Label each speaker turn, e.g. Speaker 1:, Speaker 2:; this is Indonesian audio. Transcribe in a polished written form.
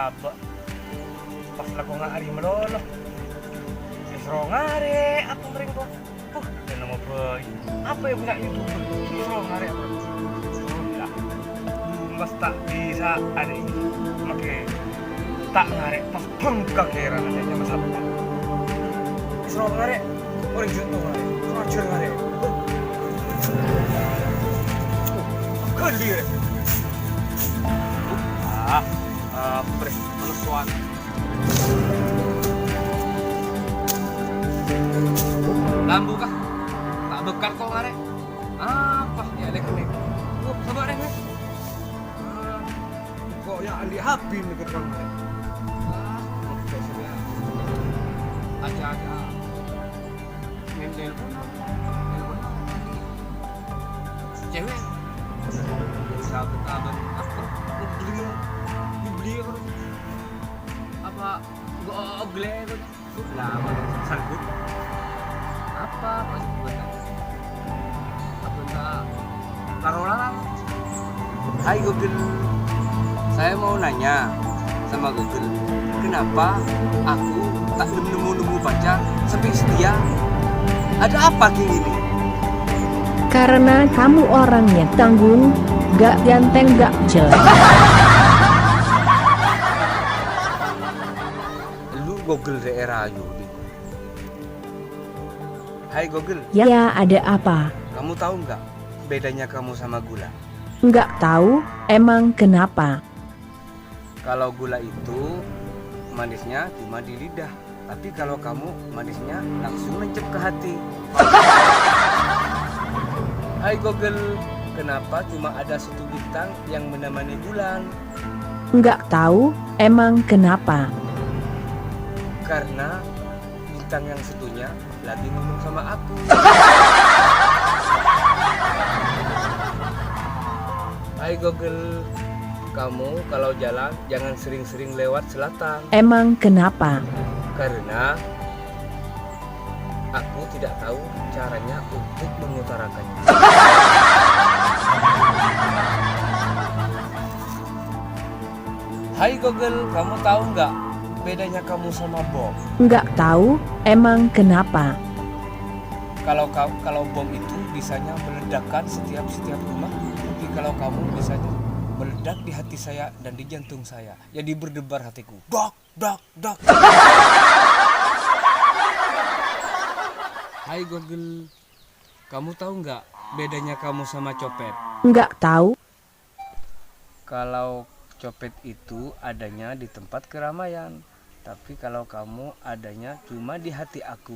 Speaker 1: aba. Pas laku nga ari melolo. Sisro ngare aku mering ko. Dan nama boy. Apa yang punya itu? Sisro ngare apa? Lah. Mas tak bisa ada ini. Oke. Tak ngare pas bengkak heran aja mas apa. Sisro ngare. Orang juto ngare. Roger ngare. Kelir. Pres penesuan. Lambu kah? Tak bekar kok ngare. Apa? Ya lek nek. Sabar deh, Mas. Kok ya andi habi nih ke kang ngare. Aja-aja. Nendel pun. Cewek. Sahabat apa? Dibeli apa? Gogle itu. Lama sangkut. Apa sebutan? Apa enggak? Larang-larang.
Speaker 2: Hai Google, saya mau nanya sama Google, kenapa aku tak nemu pacar sampai setia? Ada apa gini ini?
Speaker 3: Karena kamu orangnya tanggung, gak ganteng, gak jelek.
Speaker 2: Lu Google daerah Yudi. Hai Google,
Speaker 3: Ya ada apa?
Speaker 2: kamu tahu nggak bedanya kamu sama gula?
Speaker 3: Nggak tahu, emang kenapa?
Speaker 2: Kalau gula itu manisnya cuma di lidah, tapi kalau kamu manisnya langsung mencep ke hati. Hai Google, kenapa cuma ada satu bintang yang menemani bulan?
Speaker 3: Nggak tahu, emang kenapa?
Speaker 2: Karena bintang yang satunya lagi ngomong sama aku. Hai Google, kamu kalau jalan jangan sering-sering lewat selatan.
Speaker 3: Emang kenapa?
Speaker 2: Karena aku tidak tahu caranya untuk mengutarakannya. Hai Google, kamu tahu nggak bedanya kamu sama bom?
Speaker 3: Nggak tahu, emang kenapa?
Speaker 2: Kalau bom itu bisanya meledakkan setiap rumah, tapi kalau kamu bisanya meledak di hati saya dan di jantung saya. Jadi berdebar hatiku. Dok, dok, dok. Hai Google, kamu tahu nggak bedanya kamu sama copet?
Speaker 3: Nggak tahu,
Speaker 2: Kalau copet itu adanya di tempat keramaian, tapi kalau kamu adanya cuma di hati aku.